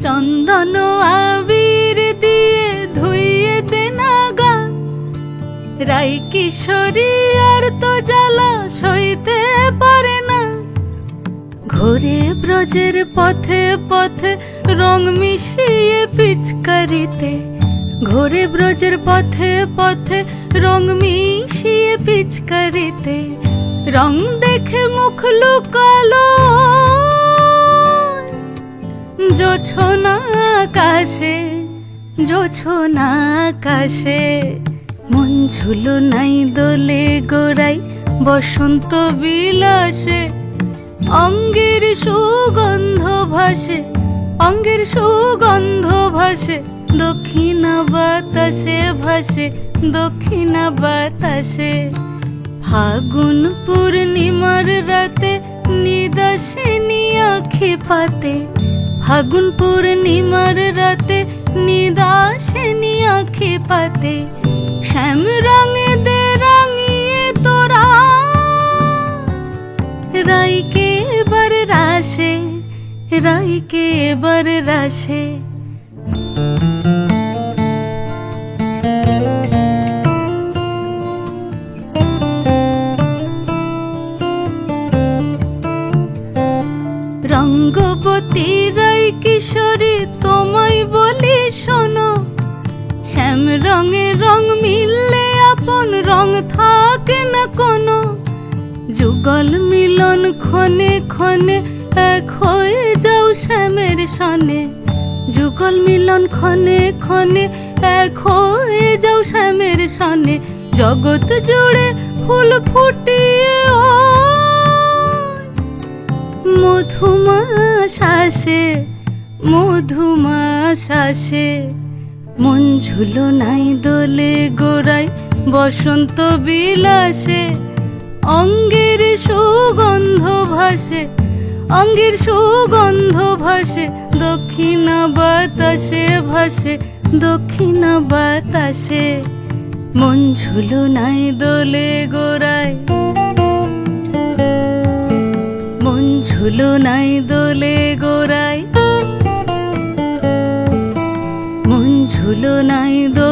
চন্দন আবির দিয়ে ধুইয়ে দে না গা, রাই কিশোরী আর তো জ্বালা সইতে পারে না। ঘোরে ব্রজের পথে পথে রং মিশিয়ে পিচকারিতে, ঘোরে ব্রজের পথে পথে রং মিশিয়ে পিচকারিতে, রং দেখে মুখ লুকালো জোছনা আকাশে, জোছনা আকাশে। মন ঝুলো নাই দোলে গোড়াই বসন্ত বিলাসে, অঙ্গের সুগন্ধ ভাসে, অঙ্গের সুগন্ধ ভাসে, দক্ষিণা বাতাসে ভাসে, দক্ষিণা বাতাসে। ফাগুন পূর্ণিমার রাতে নিদাসিনী আঁখি পাতে, ফাগুন পূর্ণিমার রাতে নিদাসিনী আঁখি পাতে। শ্যাম রঙে দে রাঙিয়ে তোরা রাইকে এবার রাশে, রাইকে এবার রাশে। রঙ্গবতী রাই কিশোরী তোমায় বলি শোনো, শ্যাম রঙে রং মিললে আপন রং থাকে না কোনো। যুগল মিলন ক্ষণে ক্ষণে এক হয়ে যাও শ্যামের সনে, যুগল মিলন ক্ষণে ক্ষণে এক হয়ে যাও শ্যামের সনে। জগৎ জুড়ে ফুল ফুটিয়ে ও মধুমাশাসে, মধুমাশাসে। মন ঝুলো নাই দোলে গোড়াই বসন্ত বিলাসে, অঙ্গের সুগন্ধ ভাসে, অঙ্গের সুগন্ধ ভাসে, দক্ষিণা বাতাসে ভাসে, দক্ষিণা বাতাসে। মন ঝুলো নাই দোলে গোড়াই, মন ঝুলো নাই দোলে গোড়াই, মন ঝুলো নাই দোলে